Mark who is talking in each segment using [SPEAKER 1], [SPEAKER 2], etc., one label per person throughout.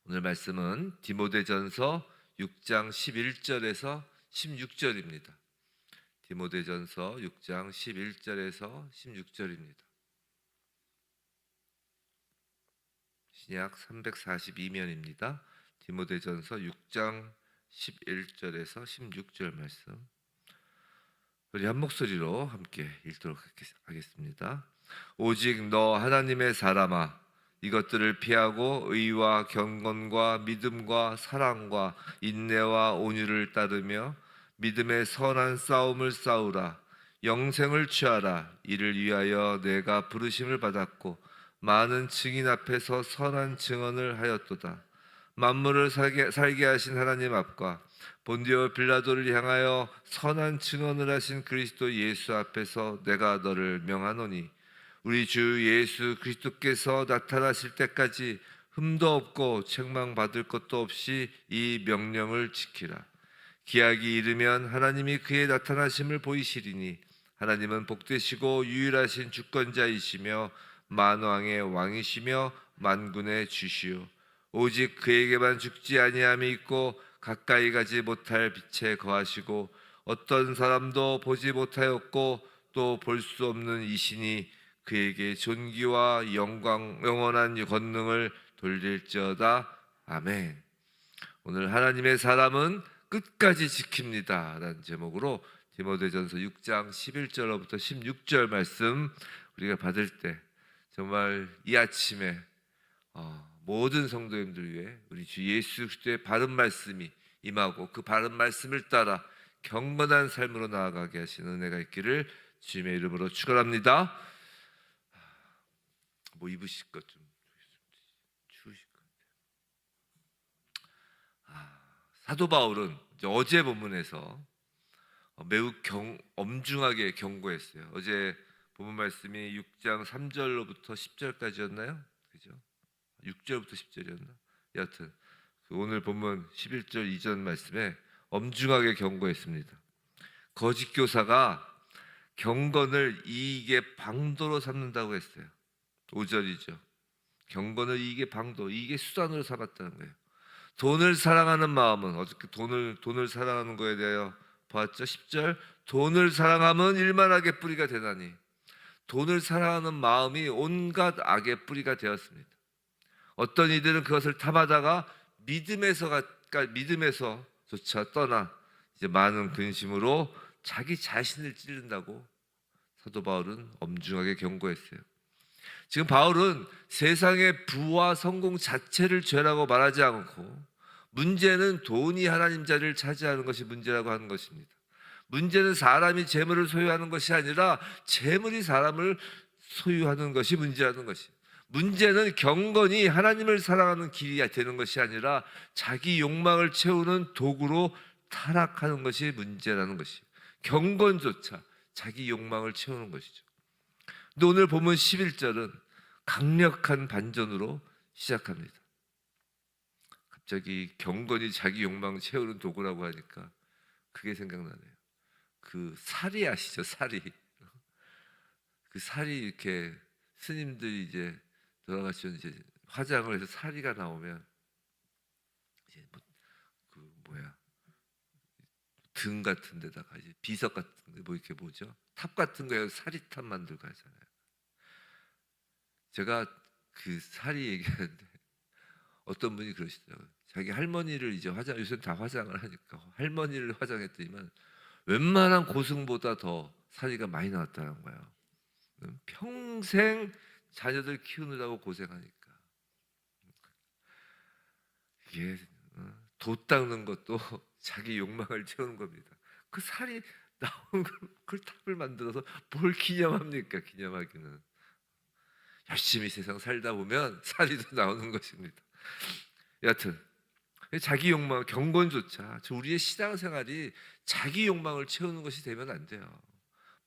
[SPEAKER 1] 오늘 말씀은 디모데전서 6장 11절에서 16절입니다. 디모데전서 6장 11절에서 16절입니다. 신약 342면입니다. 디모데전서 6장 11절에서 16절 말씀. 우리 한 목소리로 함께 읽도록 하겠습니다. 오직 너 하나님의 사람아, 이것들을 피하고 의와 경건과 믿음과 사랑과 인내와 온유를 따르며 믿음의 선한 싸움을 싸우라. 영생을 취하라. 이를 위하여 내가 부르심을 받았고 많은 증인 앞에서 선한 증언을 하였도다. 만물을 살게 하신 하나님 앞과 본디오 빌라도를 향하여 선한 증언을 하신 그리스도 예수 앞에서 내가 너를 명하노니 우리 주 예수 그리스도께서 나타나실 때까지 흠도 없고 책망받을 것도 없이 이 명령을 지키라. 기약이 이르면 하나님이 그의 나타나심을 보이시리니 하나님은 복되시고 유일하신 주권자이시며 만왕의 왕이시며 만군의 주시오. 오직 그에게만 죽지 아니함이 있고 가까이 가지 못할 빛에 거하시고 어떤 사람도 보지 못하였고 또 볼 수 없는 이신이 그에게 존귀와 영광 영원한 권능을 돌릴지어다. 아멘. 오늘 하나님의 사람은 끝까지 지킵니다 라는 제목으로 디모데전서 6장 11절로부터 16절 말씀 우리가 받을 때 정말 이 아침에 모든 성도님들 위해 우리 주 예수 그리스도의 바른 말씀이 임하고 그 바른 말씀을 따라 경건한 삶으로 나아가게 하시는 은혜가 있기를 주님의 이름으로 축원합니다. 뭐 입으실 것 좀 추우실 것 같아요. 사도 바울은 어제 본문에서 매우 엄중하게 경고했어요. 어제 본문 말씀이 6장 3절로부터 10절까지였나요? 그죠? 6절부터 10절이었나? 여하튼 오늘 본문 11절 이전 말씀에 엄중하게 경고했습니다. 거짓 교사가 경건을 이익의 방도로 삼는다고 했어요. 5절이죠. 경건을 이익의 방도, 이익의 수단으로 삼았다는 거예요. 돈을 사랑하는 마음은 어떻게 돈을 사랑하는 거에 대하여 봤죠? 10절 돈을 사랑하면 일만하게 뿌리가 되나니 돈을 사랑하는 마음이 온갖 악의 뿌리가 되었습니다. 어떤 이들은 그것을 탐하다가 믿음에서조차 떠나 이제 많은 근심으로 자기 자신을 찌른다고 사도 바울은 엄중하게 경고했어요. 지금 바울은 세상의 부와 성공 자체를 죄라고 말하지 않고 문제는 돈이 하나님 자리를 차지하는 것이 문제라고 하는 것입니다. 문제는 사람이 재물을 소유하는 것이 아니라 재물이 사람을 소유하는 것이 문제라는 것입니다. 문제는 경건이 하나님을 사랑하는 길이 되는 것이 아니라 자기 욕망을 채우는 도구로 타락하는 것이 문제라는 것이에요. 경건조차 자기 욕망을 채우는 것이죠. 근데 오늘 보면 11절은 강력한 반전으로 시작합니다. 갑자기 경건이 자기 욕망을 채우는 도구라고 하니까 그게 생각나네요. 그 사리 아시죠? 사리. 그 사리 이렇게 스님들이 이제 돌아가시면 이제 화장을 해서 사리가 나오면 이제 등 같은 데다가 이제 비석 같은 데 이렇게 뭐죠? 탑 같은 거에 사리탑 만들고 하잖아요. 제가 그 사리 얘기하는데 어떤 분이 그러시더라고요. 자기 할머니를 이제 요새 다 화장을 하니까 할머니를 화장했더니만 웬만한 고승보다 더 사리가 많이 나왔다는 거예요. 평생 자녀들 키우느라고 고생하니까 이게 돛 닦는 것도 자기 욕망을 채우는 겁니다. 그 살이 나온 걸 탑을 만들어서 뭘 기념합니까? 기념하기는 열심히 세상 살다 보면 살이도 나오는 것입니다. 여하튼 자기 욕망, 경건조차 우리의 신앙생활이 자기 욕망을 채우는 것이 되면 안 돼요.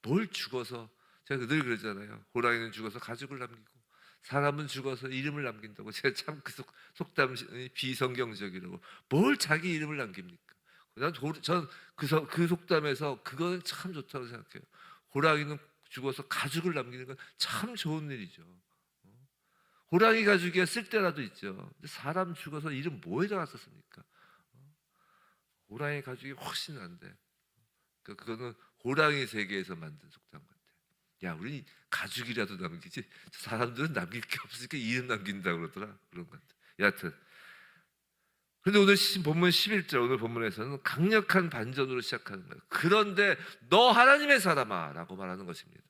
[SPEAKER 1] 뭘 죽어서 제가 늘 그러잖아요. 호랑이는 죽어서 가죽을 남기고 사람은 죽어서 이름을 남긴다고. 제가 참 그 속담이 비성경적이라고. 뭘 자기 이름을 남깁니까? 전그 속담에서 그거는 참 좋다고 생각해요. 호랑이는 죽어서 가죽을 남기는 건 참 좋은 일이죠. 호랑이 가죽이야 쓸 때라도 있죠. 근데 사람 죽어서 이름 뭐에다 갔었습니까? 호랑이 가죽이 훨씬 난데. 그거는 호랑이 세계에서 만든 속담 같아. 야, 우리 가죽이라도 남기지. 사람들은 남길 게 없으니까 이름 남긴다 그러더라. 그런 것 같아. 여하튼. 근데 오늘 본문 11절, 오늘 본문에서는 강력한 반전으로 시작하는 거예요. 그런데 너 하나님의 사람아 라고 말하는 것입니다.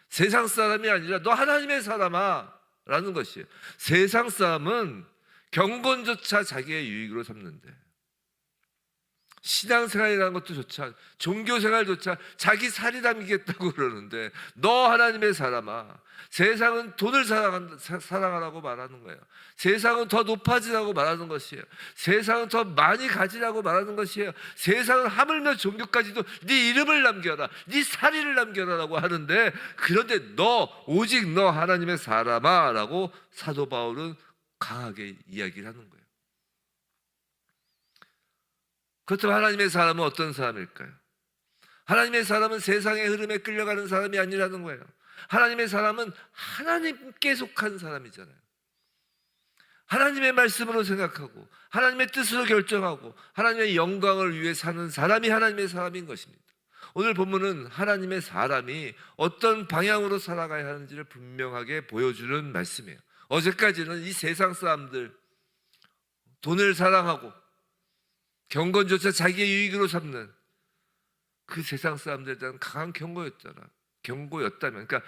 [SPEAKER 1] 세상 사람이 아니라 너 하나님의 사람아 라는 것이에요. 세상 사람은 경건조차 자기의 유익으로 삼는데, 신앙생활이라는 것도 조차, 종교생활조차 자기 살이 담기겠다고 그러는데, 너 하나님의 사람아, 세상은 돈을 사랑하라고 말하는 거예요. 세상은 더 높아지라고 말하는 것이에요. 세상은 더 많이 가지라고 말하는 것이에요. 세상은 하물며 종교까지도 네 이름을 남겨라, 네 살이를 남겨라라고 하는데, 그런데 오직 너 하나님의 사람아 라고 사도 바울은 강하게 이야기를 하는 거예요. 그렇다면 하나님의 사람은 어떤 사람일까요? 하나님의 사람은 세상의 흐름에 끌려가는 사람이 아니라는 거예요. 하나님의 사람은 하나님께 속한 사람이잖아요. 하나님의 말씀으로 생각하고 하나님의 뜻으로 결정하고 하나님의 영광을 위해 사는 사람이 하나님의 사람인 것입니다. 오늘 본문은 하나님의 사람이 어떤 방향으로 살아가야 하는지를 분명하게 보여주는 말씀이에요. 어제까지는 이 세상 사람들, 돈을 사랑하고 경건조차 자기의 유익으로 삼는 그 세상 사람들에 대한 강한 경고였다면, 그러니까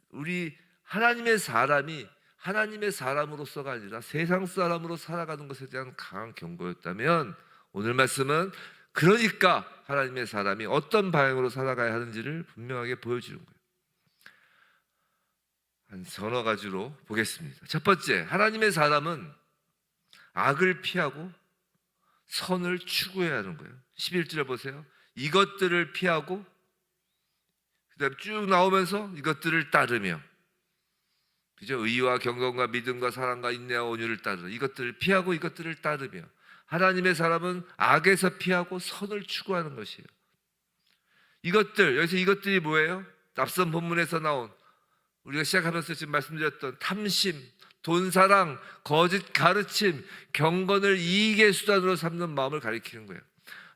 [SPEAKER 1] 우리 하나님의 사람이 하나님의 사람으로서가 아니라 세상 사람으로 살아가는 것에 대한 강한 경고였다면, 오늘 말씀은 그러니까 하나님의 사람이 어떤 방향으로 살아가야 하는지를 분명하게 보여주는 거예요. 한 서너 가지로 보겠습니다. 첫 번째, 하나님의 사람은 악을 피하고 선을 추구해야 하는 거예요. 11절에 보세요. 이것들을 피하고, 그다음 쭉 나오면서 이것들을 따르며, 그죠? 의와 경건과 믿음과 사랑과 인내와 온유를 따르며, 이것들을 피하고 이것들을 따르며. 하나님의 사람은 악에서 피하고 선을 추구하는 것이에요. 이것들, 여기서 이것들이 뭐예요? 앞선 본문에서 나온, 우리가 시작하면서 지금 말씀드렸던 탐심, 돈사랑, 거짓 가르침, 경건을 이익의 수단으로 삼는 마음을 가리키는 거예요.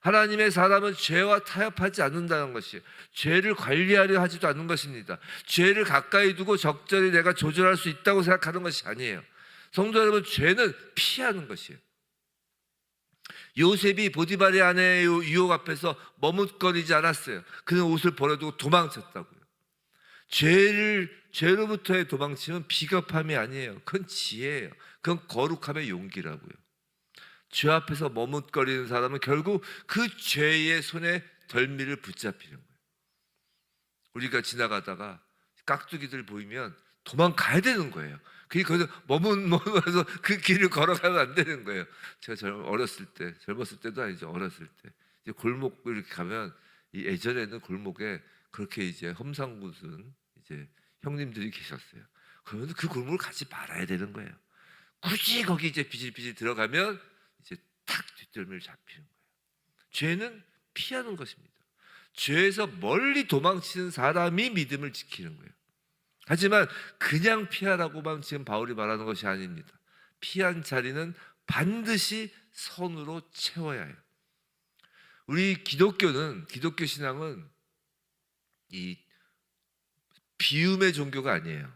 [SPEAKER 1] 하나님의 사람은 죄와 타협하지 않는다는 것이에요. 죄를 관리하려 하지도 않는 것입니다. 죄를 가까이 두고 적절히 내가 조절할 수 있다고 생각하는 것이 아니에요. 성도 여러분, 죄는 피하는 것이에요. 요셉이 보디발의 아내의 유혹 앞에서 머뭇거리지 않았어요. 그는 옷을 버려두고 도망쳤다고요. 죄로부터의 도망침은 비겁함이 아니에요. 그건 지혜예요. 그건 거룩함의 용기라고요. 죄 앞에서 머뭇거리는 사람은 결국 그 죄의 손에 덜미를 붙잡히는 거예요. 우리가 지나가다가 깍두기들 보이면 도망가야 되는 거예요. 그게 거기서 머뭇머뭇해서 그 길을 걸어가면 안 되는 거예요. 제가 젊었을 때도 아니죠. 어렸을 때. 이제 골목을 이렇게 가면, 이 예전에는 골목에 그렇게 이제 험상궂은 이제 형님들이 계셨어요. 그러면 그 골목을 가지 말아야 되는 거예요. 굳이 거기 이제 비질비질 들어가면 이제 탁 뒷덜미를 잡히는 거예요. 죄는 피하는 것입니다. 죄에서 멀리 도망치는 사람이 믿음을 지키는 거예요. 하지만 그냥 피하라고만 지금 바울이 말하는 것이 아닙니다. 피한 자리는 반드시 선으로 채워야 해요. 우리 기독교 신앙은 이 비움의 종교가 아니에요.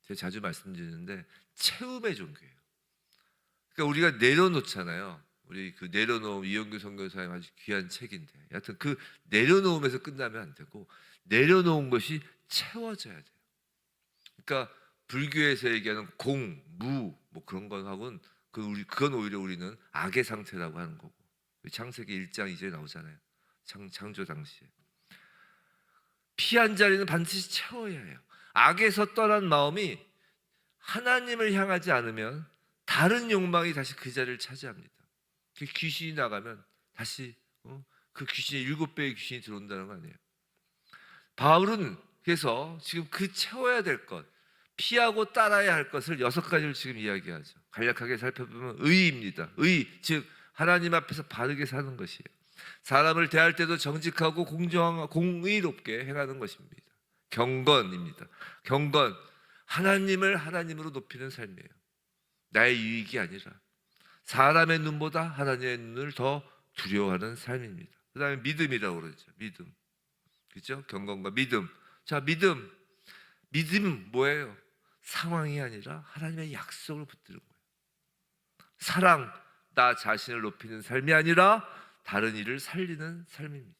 [SPEAKER 1] 제가 자주 말씀드리는데 채움의 종교예요. 그러니까 우리가 내려놓잖아요. 우리 그 내려놓음, 이영규 선교사님 아주 귀한 책인데, 여하튼 그 내려놓음에서 끝나면 안 되고 내려놓은 것이 채워져야 돼요. 그러니까 불교에서 얘기하는 공, 무 뭐 그런 거하고는 그건 오히려 우리는 악의 상태라고 하는 거고, 창세기 1장 2절에 나오잖아요. 창조 당시에 피한 자리는 반드시 채워야 해요. 악에서 떠난 마음이 하나님을 향하지 않으면 다른 욕망이 다시 그 자리를 차지합니다. 그 귀신이 나가면 다시 그 귀신이 7배의 귀신이 들어온다는 거 아니에요. 바울은 그래서 지금 그 채워야 될 것, 피하고 따라야 할 것을 6가지를 지금 이야기하죠. 간략하게 살펴보면 의입니다. 의, 즉 하나님 앞에서 바르게 사는 것이에요. 사람을 대할 때도 정직하고 공정하고 공의롭게 행하는 것입니다. 경건입니다. 경건, 하나님을 하나님으로 높이는 삶이에요. 나의 유익이 아니라 사람의 눈보다 하나님의 눈을 더 두려워하는 삶입니다. 그 다음에 믿음이라고 그러죠. 믿음. 그죠? 경건과 믿음. 자, 믿음. 믿음 뭐예요? 상황이 아니라 하나님의 약속을 붙드는 거예요. 사랑, 나 자신을 높이는 삶이 아니라 다른 이를 살리는 삶입니다.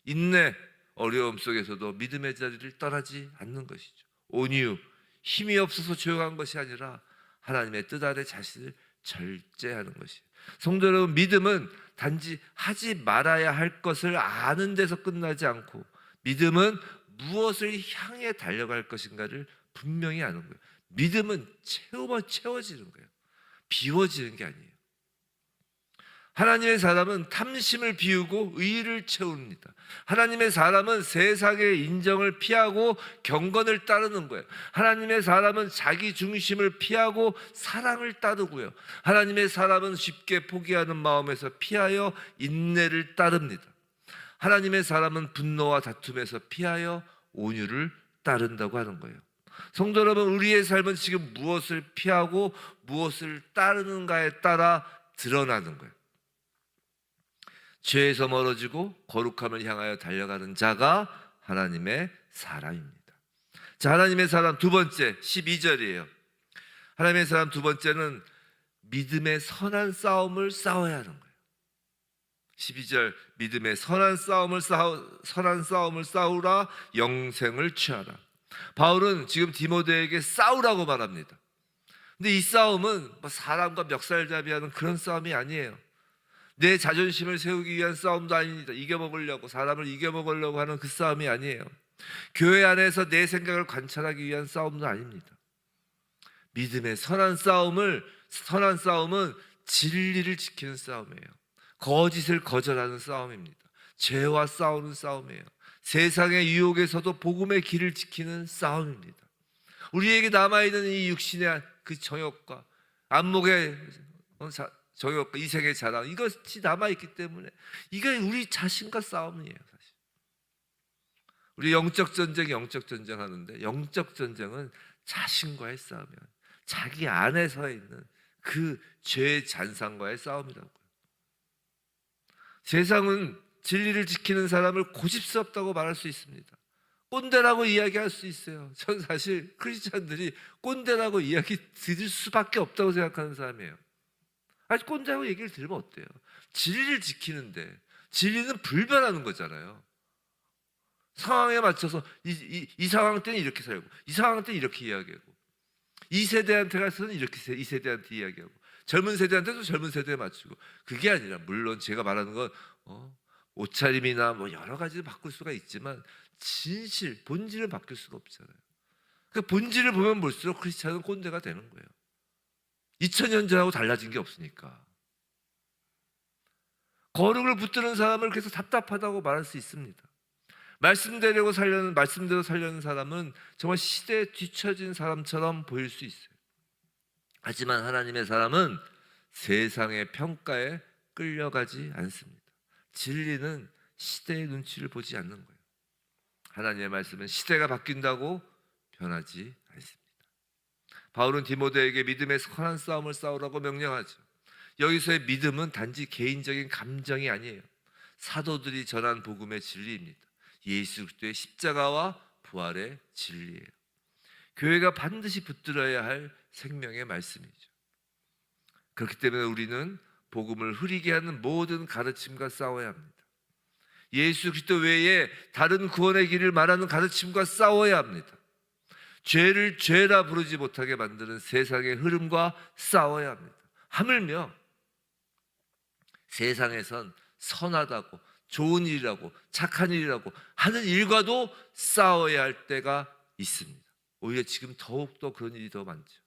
[SPEAKER 1] 인내, 어려움 속에서도 믿음의 자리를 떠나지 않는 것이죠. 온유, 힘이 없어서 조용한 것이 아니라 하나님의 뜻 아래 자신을 절제하는 것이에요. 성도 여러분, 믿음은 단지 하지 말아야 할 것을 아는 데서 끝나지 않고, 믿음은 무엇을 향해 달려갈 것인가를 분명히 아는 거예요. 믿음은 채워지는 거예요. 비워지는 게 아니에요. 하나님의 사람은 탐심을 비우고 의를 채웁니다. 하나님의 사람은 세상의 인정을 피하고 경건을 따르는 거예요. 하나님의 사람은 자기 중심을 피하고 사랑을 따르고요. 하나님의 사람은 쉽게 포기하는 마음에서 피하여 인내를 따릅니다. 하나님의 사람은 분노와 다툼에서 피하여 온유를 따른다고 하는 거예요. 성도 여러분, 우리의 삶은 지금 무엇을 피하고 무엇을 따르는가에 따라 드러나는 거예요. 죄에서 멀어지고 거룩함을 향하여 달려가는 자가 하나님의 사람입니다. 자, 하나님의 사람 두 번째 12절이에요. 하나님의 사람 두 번째는 믿음의 선한 싸움을 싸워야 하는 거예요. 12절, 믿음의 선한 싸움을 싸우라, 영생을 취하라. 바울은 지금 디모데에게 싸우라고 말합니다. 근데 이 싸움은 사람과 멱살잡이하는 그런 싸움이 아니에요. 내 자존심을 세우기 위한 싸움도 아닙니다. 이겨먹으려고, 사람을 이겨먹으려고 하는 그 싸움이 아니에요. 교회 안에서 내 생각을 관찰하기 위한 싸움도 아닙니다. 믿음의 선한 싸움은 진리를 지키는 싸움이에요. 거짓을 거절하는 싸움입니다. 죄와 싸우는 싸움이에요. 세상의 유혹에서도 복음의 길을 지키는 싸움입니다. 우리에게 남아있는 이 육신의 그 정욕과 안목의 정욕과 이생의 자랑, 이것이 남아있기 때문에 이게 우리 자신과 싸움이에요. 사실 우리 영적 전쟁 하는데, 영적 전쟁은 자신과의 싸움이에요. 자기 안에서 있는 그 죄의 잔상과의 싸움이라고요. 세상은 진리를 지키는 사람을 고집스럽다고 말할 수 있습니다. 꼰대라고 이야기할 수 있어요. 전 사실 크리스찬들이 꼰대라고 이야기 들을 수밖에 없다고 생각하는 사람이에요. 아니, 꼰대라고 얘기를 들으면 어때요? 진리를 지키는데, 진리는 불변하는 거잖아요. 상황에 맞춰서 이 상황 때는 이렇게 살고, 이 상황 때는 이렇게 이야기하고, 이 세대한테 가서는 이렇게 이 세대한테 이야기하고, 젊은 세대한테도 젊은 세대에 맞추고. 그게 아니라, 물론 제가 말하는 건 옷차림이나 뭐 여러 가지를 바꿀 수가 있지만 진실, 본질을 바뀔 수가 없잖아요. 그 본질을 보면 볼수록 크리스찬은 꼰대가 되는 거예요. 2000년 전하고 달라진 게 없으니까. 거룩을 붙드는 사람을 그래서 답답하다고 말할 수 있습니다. 말씀대로 살려는 사람은 정말 시대에 뒤처진 사람처럼 보일 수 있어요. 하지만 하나님의 사람은 세상의 평가에 끌려가지 않습니다. 진리는 시대의 눈치를 보지 않는 거예요. 하나님의 말씀은 시대가 바뀐다고 변하지 않습니다. 바울은 디모데에게 믿음의 선한 싸움을 싸우라고 명령하죠. 여기서의 믿음은 단지 개인적인 감정이 아니에요. 사도들이 전한 복음의 진리입니다. 예수 그리스도의 십자가와 부활의 진리예요. 교회가 반드시 붙들어야 할 생명의 말씀이죠. 그렇기 때문에 우리는 복음을 흐리게 하는 모든 가르침과 싸워야 합니다. 예수 그리스도 외에 다른 구원의 길을 말하는 가르침과 싸워야 합니다. 죄를 죄라 부르지 못하게 만드는 세상의 흐름과 싸워야 합니다. 하물며 세상에선 선하다고, 좋은 일이라고, 착한 일이라고 하는 일과도 싸워야 할 때가 있습니다. 오히려 지금 더욱더 그런 일이 더 많죠.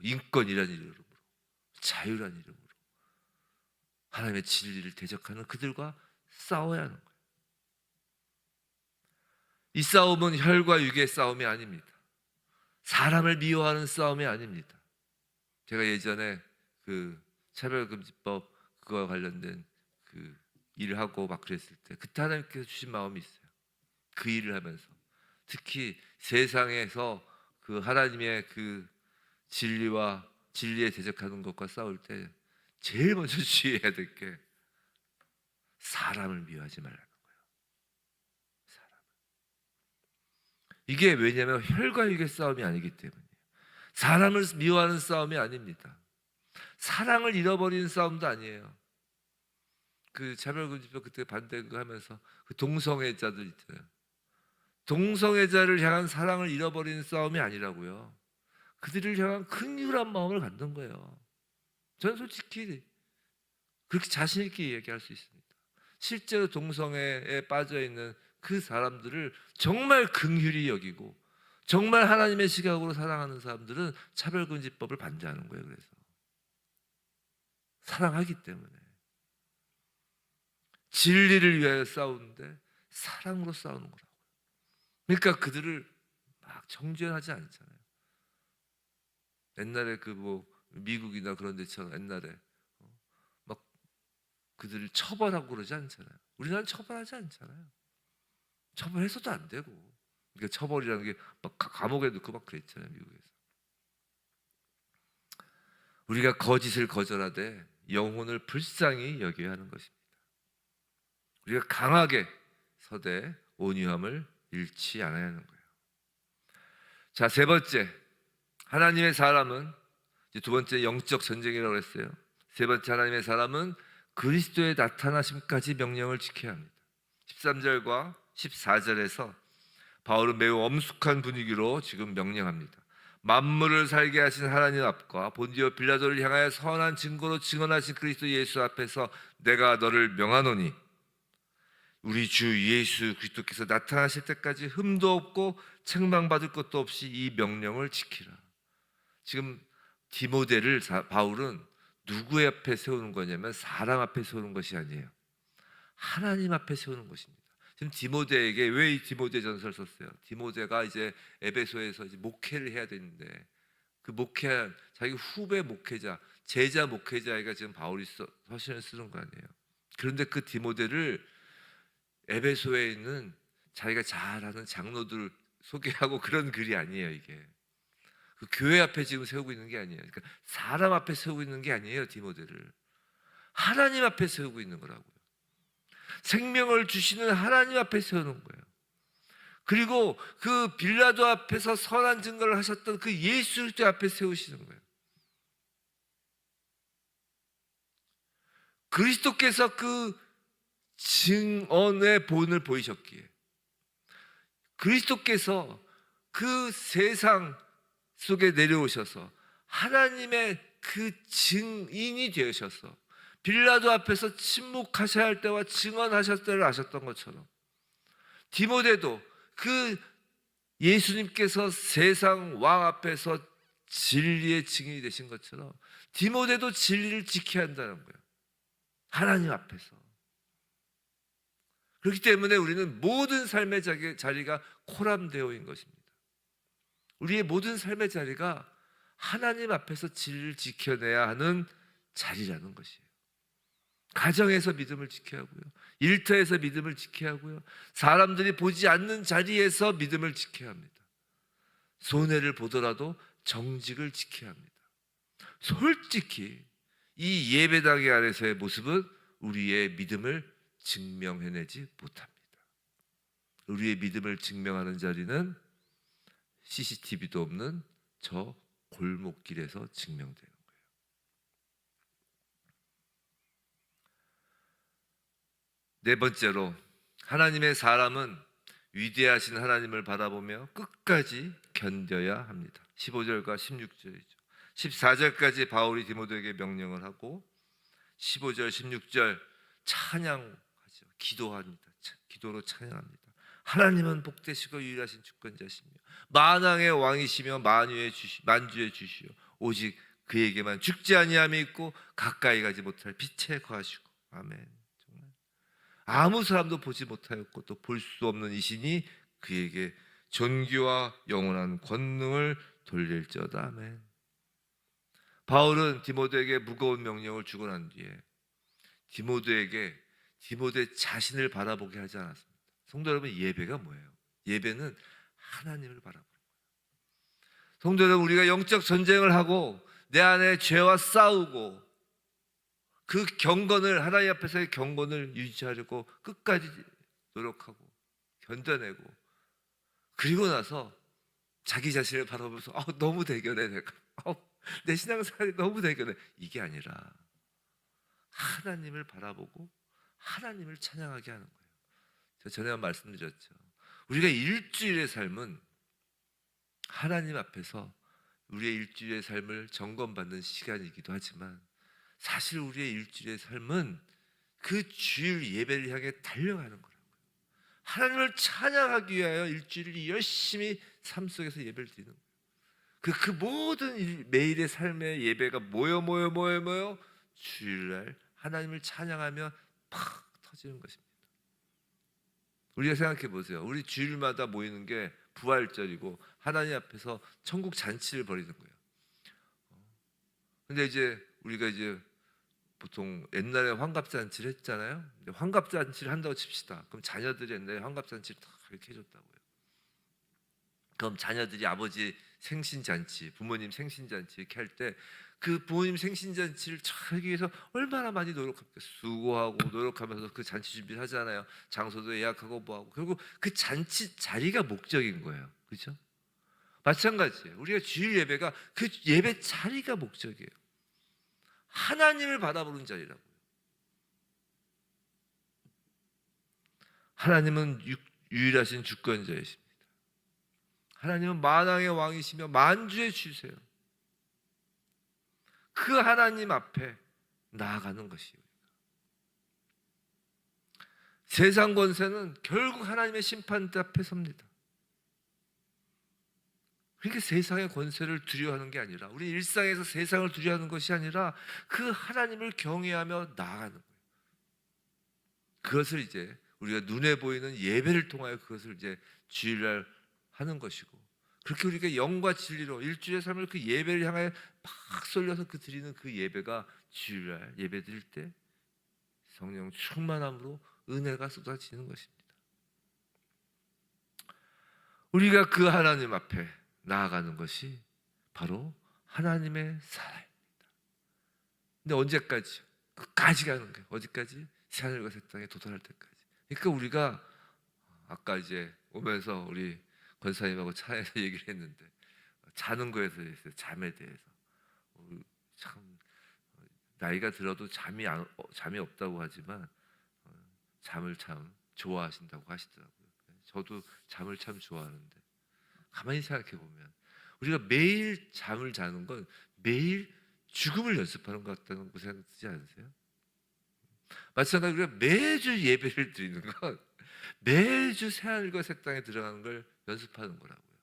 [SPEAKER 1] 인권이라는 이름으로, 자유라는 이름으로 하나님의 진리를 대적하는 그들과 싸워야 하는 거예요. 이 싸움은 혈과 육의 싸움이 아닙니다. 사람을 미워하는 싸움이 아닙니다. 제가 예전에 그 차별금지법 그거와 관련된 그 일을 하고 막 그랬을 때, 그때 하나님께서 주신 마음이 있어요. 그 일을 하면서 특히 세상에서 그 하나님의 그 진리에 대적하는 것과 싸울 때 제일 먼저 주의해야 될 게 사람을 미워하지 말라는 거예요. 사람. 이게 왜냐하면 혈과 육의 싸움이 아니기 때문이에요. 사람을 미워하는 싸움이 아닙니다. 사랑을 잃어버리는 싸움도 아니에요. 그 차별금지법 그때 반대 하면서 그 동성애자들 있잖아요. 동성애자를 향한 사랑을 잃어버리는 싸움이 아니라고요. 그들을 향한 긍휼한 마음을 갖는 거예요. 저는 솔직히 그렇게 자신 있게 얘기할 수 있습니다. 실제로 동성애에 빠져 있는 그 사람들을 정말 긍휼히 여기고 정말 하나님의 시각으로 사랑하는 사람들은 차별금지법을 반대하는 거예요. 그래서 사랑하기 때문에 진리를 위하여 싸우는데 사랑으로 싸우는 거라고요. 그러니까 그들을 막 정죄하지 않잖아요. 옛날에 그 뭐 미국이나 그런 데처럼 옛날에 막 그들을 처벌하고 그러지 않잖아요. 우리나라는 처벌하지 않잖아요. 처벌해서도 안 되고. 그러니까 처벌이라는 게 막 감옥에 넣고 막 그랬잖아요, 미국에서. 우리가 거짓을 거절하되 영혼을 불쌍히 여겨야 하는 것입니다. 우리가 강하게 서되 온유함을 잃지 않아야 하는 거예요. 자, 세 번째, 하나님의 사람은 이제 두 번째 영적 전쟁이라고 했어요. 세 번째 하나님의 사람은 그리스도의 나타나심까지 명령을 지켜야 합니다. 13절과 14절에서 바울은 매우 엄숙한 분위기로 지금 명령합니다. 만물을 살게 하신 하나님 앞과 본디오 빌라도를 향하여 선한 증거로 증언하신 그리스도 예수 앞에서 내가 너를 명하노니 우리 주 예수 그리스도께서 나타나실 때까지 흠도 없고 책망받을 것도 없이 이 명령을 지키라. 지금 디모데를 바울은 누구 앞에 세우는 거냐면 사람 앞에 세우는 것이 아니에요. 하나님 앞에 세우는 것입니다. 지금 디모데에게 왜 이 디모데 전서를 썼어요? 디모데가 이제 에베소에서 이제 목회를 해야 되는데 그 목회한 자기 후배 목회자, 제자 목회자에게 지금 바울이 서신을 쓰는 거 아니에요. 그런데 그 디모데를 에베소에 있는 자기가 잘 아는 장로들 소개하고 그런 글이 아니에요. 이게 그 교회 앞에 지금 세우고 있는 게 아니에요. 그러니까 사람 앞에 세우고 있는 게 아니에요. 디모데를 하나님 앞에 세우고 있는 거라고요. 생명을 주시는 하나님 앞에 세우는 거예요. 그리고 그 빌라도 앞에서 선한 증거를 하셨던 그 예수 그리스도 앞에 세우시는 거예요. 그리스도께서 그 증언의 본을 보이셨기에 그리스도께서 그 세상 속에 내려오셔서 하나님의 그 증인이 되셔서 빌라도 앞에서 침묵하셔야 할 때와 증언하셨을 때를 아셨던 것처럼 디모데도 그 예수님께서 세상 왕 앞에서 진리의 증인이 되신 것처럼 디모데도 진리를 지켜야 한다는 거예요. 하나님 앞에서. 그렇기 때문에 우리는 모든 삶의 자리가 코람되어 있는 것입니다. 우리의 모든 삶의 자리가 하나님 앞에서 진리를 지켜내야 하는 자리라는 것이에요. 가정에서 믿음을 지켜야 하고요. 일터에서 믿음을 지켜야 하고요. 사람들이 보지 않는 자리에서 믿음을 지켜야 합니다. 손해를 보더라도 정직을 지켜야 합니다. 솔직히 이 예배당의 안에서의 모습은 우리의 믿음을 증명해내지 못합니다. 우리의 믿음을 증명하는 자리는 CCTV도 없는 저 골목길에서 증명되는 거예요. 네 번째로 하나님의 사람은 위대하신 하나님을 바라보며 끝까지 견뎌야 합니다. 15절과 16절이죠. 14절까지 바울이 디모데에게 명령을 하고 15절, 16절 찬양하죠. 기도합니다. 기도로 찬양합니다. 하나님은 복되시고 유일하신 주권자시며 만왕의 왕이시며 만주의 주시오. 오직 그에게만 죽지 아니함이 있고 가까이 가지 못할 빛에 거하시고 아멘. 아무 사람도 보지 못하였고 또 볼 수 없는 이신이 그에게 존귀와 영원한 권능을 돌릴지어다. 아멘. 바울은 디모데에게 무거운 명령을 주고 난 뒤에 디모데 자신을 바라보게 하지 않았습니다. 성도 여러분, 예배가 뭐예요? 예배는 하나님을 바라보는 거예요. 성도 여러분, 우리가 영적 전쟁을 하고 내 안에 죄와 싸우고 그 경건을, 하나님 앞에서의 경건을 유지하려고 끝까지 노력하고 견뎌내고, 그리고 나서 자기 자신을 바라보면서 너무 대견해 내가, 내 신앙생활이 너무 대견해, 이게 아니라 하나님을 바라보고 하나님을 찬양하게 하는 거예요. 제가 전에 말씀드렸죠. 우리가 일주일의 삶은 하나님 앞에서 우리의 일주일의 삶을 점검받는 시간이기도 하지만, 사실 우리의 일주일의 삶은 그 주일 예배를 향해 달려가는 거라고요. 하나님을 찬양하기 위하여 일주일을 열심히 삶 속에서 예배를 드리는 거예요. 그 모든 매일의 삶의 예배가 모여 주일날 하나님을 찬양하며 팍 터지는 것입니다. 우리가 생각해 보세요. 우리 주일마다 모이는 게 부활절이고 하나님 앞에서 천국 잔치를 벌이는 거예요. 근데 이제 우리가 이제 보통 옛날에 환갑잔치를 했잖아요. 환갑잔치를 한다고 칩시다. 그럼 자녀들이 옛날에 환갑잔치를 다 이렇게 해줬다고요. 그럼 자녀들이 아버지 생신잔치, 부모님 생신잔치 이렇게 할 때 그 부모님 생신잔치를 하기 위해서 얼마나 많이 노력합니까? 수고하고 노력하면서 그 잔치 준비를 하잖아요. 장소도 예약하고 뭐하고. 결국 그 잔치 자리가 목적인 거예요. 그렇죠? 마찬가지예요. 우리가 주일 예배가 그 예배 자리가 목적이에요. 하나님을 바라보는 자리라고요. 하나님은 유일하신 주권자이십니다. 하나님은 만왕의 왕이시며 만주의 주세요. 그 하나님 앞에 나아가는 것이에요. 세상 권세는 결국 하나님의 심판 앞에 섭니다. 그러니까 세상의 권세를 두려워하는 게 아니라, 우리 일상에서 세상을 두려워하는 것이 아니라 그 하나님을 경외하며 나아가는 거예요. 그것을 이제 우리가 눈에 보이는 예배를 통하여 그것을 이제 주일날 하는 것이고, 그렇게 우리가 영과 진리로 일주일의 삶을 그 예배를 향해 막 쏠려서 그 드리는 그 예배가 주일날 예배 드릴 때 성령 충만함으로 은혜가 쏟아지는 것입니다. 우리가 그 하나님 앞에 나아가는 것이 바로 하나님의 사랑입니다. 근데 언제까지? 끝까지 가는 거예요. 어디까지? 새하늘과 새 땅에 도달할 때까지. 그러니까 우리가 아까 이제 오면서 우리 권사님하고 차에서 얘기를 했는데, 자는 거에 대해서, 잠에 대해서 참 나이가 들어도 잠이 없다고 하지만 잠을 참 좋아하신다고 하시더라고요. 저도 잠을 참 좋아하는데, 가만히 생각해 보면 우리가 매일 잠을 자는 건 매일 죽음을 연습하는 것 같다는 생각 들지 않으세요? 마찬가지로 우리가 매주 예배를 드리는 건 매주 새하늘과 새 땅에 들어가는 걸 연습하는 거라고요.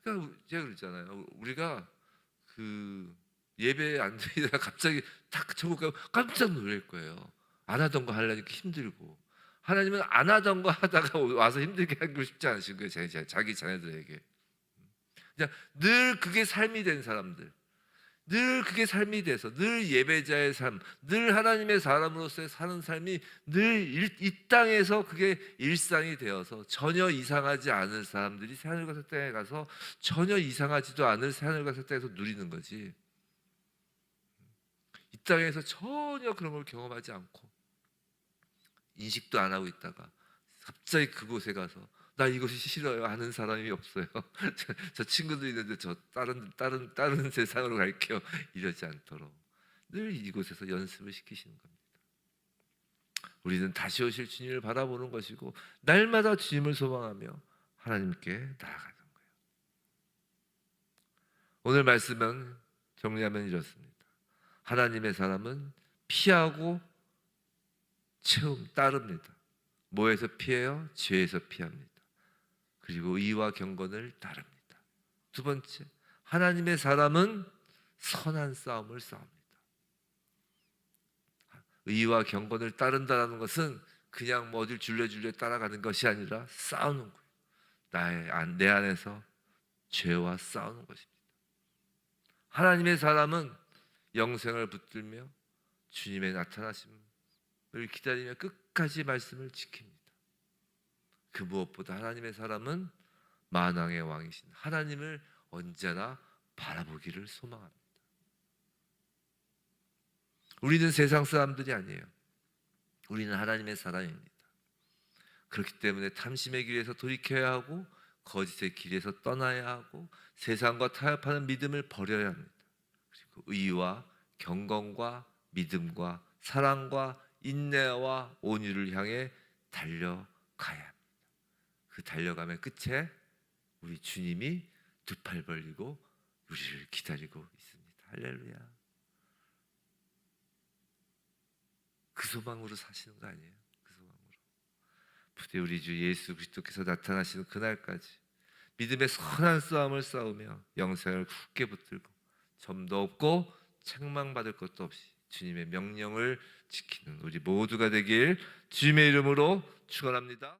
[SPEAKER 1] 그러니까 제가 그랬잖아요. 우리가 그 예배 안 드리다가 갑자기 딱 천국 가면 깜짝 놀랄 거예요. 안 하던 거 하려니까 힘들고, 하나님은 안 하던 거 하다가 와서 힘들게 하고 싶지 않으신 거예요. 자기 자녀들에게. 그냥 늘 그게 삶이 된 사람들, 늘 그게 삶이 돼서 늘 예배자의 삶, 늘 하나님의 사람으로서의 사는 삶이 늘 이 땅에서 그게 일상이 되어서 전혀 이상하지 않을 사람들이 새하늘과 새 땅에 가서 전혀 이상하지도 않을 새하늘과 새 땅에서 누리는 거지, 이 땅에서 전혀 그런 걸 경험하지 않고 인식도 안 하고 있다가 갑자기 그곳에 가서 나 이것이 싫어요 하는 사람이 없어요. 저 친구들 있는데 저 다른 세상으로 갈게요, 이러지 않도록 늘 이곳에서 연습을 시키시는 겁니다. 우리는 다시 오실 주님을 바라보는 것이고, 날마다 주님을 소망하며 하나님께 나아가는 거예요. 오늘 말씀은 정리하면 이렇습니다. 하나님의 사람은 피하고 따릅니다. 뭐에서 피해요? 죄에서 피합니다. 그리고 의와 경건을 따릅니다. 두 번째, 하나님의 사람은 선한 싸움을 싸웁니다. 의와 경건을 따른다는 것은 그냥 뭐 어딜 줄레줄레 따라가는 것이 아니라 싸우는 거예요. 내 안에서 죄와 싸우는 것입니다. 하나님의 사람은 영생을 붙들며 주님의 나타나심을 기다리며 끝까지 말씀을 지킵니다. 그 무엇보다 하나님의 사람은 만왕의 왕이신 하나님을 언제나 바라보기를 소망합니다. 우리는 세상 사람들이 아니에요. 우리는 하나님의 사람입니다. 그렇기 때문에 탐심의 길에서 돌이켜야 하고 거짓의 길에서 떠나야 하고 세상과 타협하는 믿음을 버려야 합니다. 그리고 의와 경건과 믿음과 사랑과 인내와 온유를 향해 달려가야 합니다. 그 달려감의 끝에 우리 주님이 두 팔 벌리고 우리를 기다리고 있습니다. 할렐루야. 그 소망으로 사시는 거 아니에요? 그 소망으로. 부디 우리 주 예수 그리스도께서 나타나시는 그날까지 믿음의 선한 싸움을 싸우며 영생을 굳게 붙들고 점도 없고 책망받을 것도 없이 주님의 명령을 지키는 우리 모두가 되길 주님의 이름으로 축원합니다.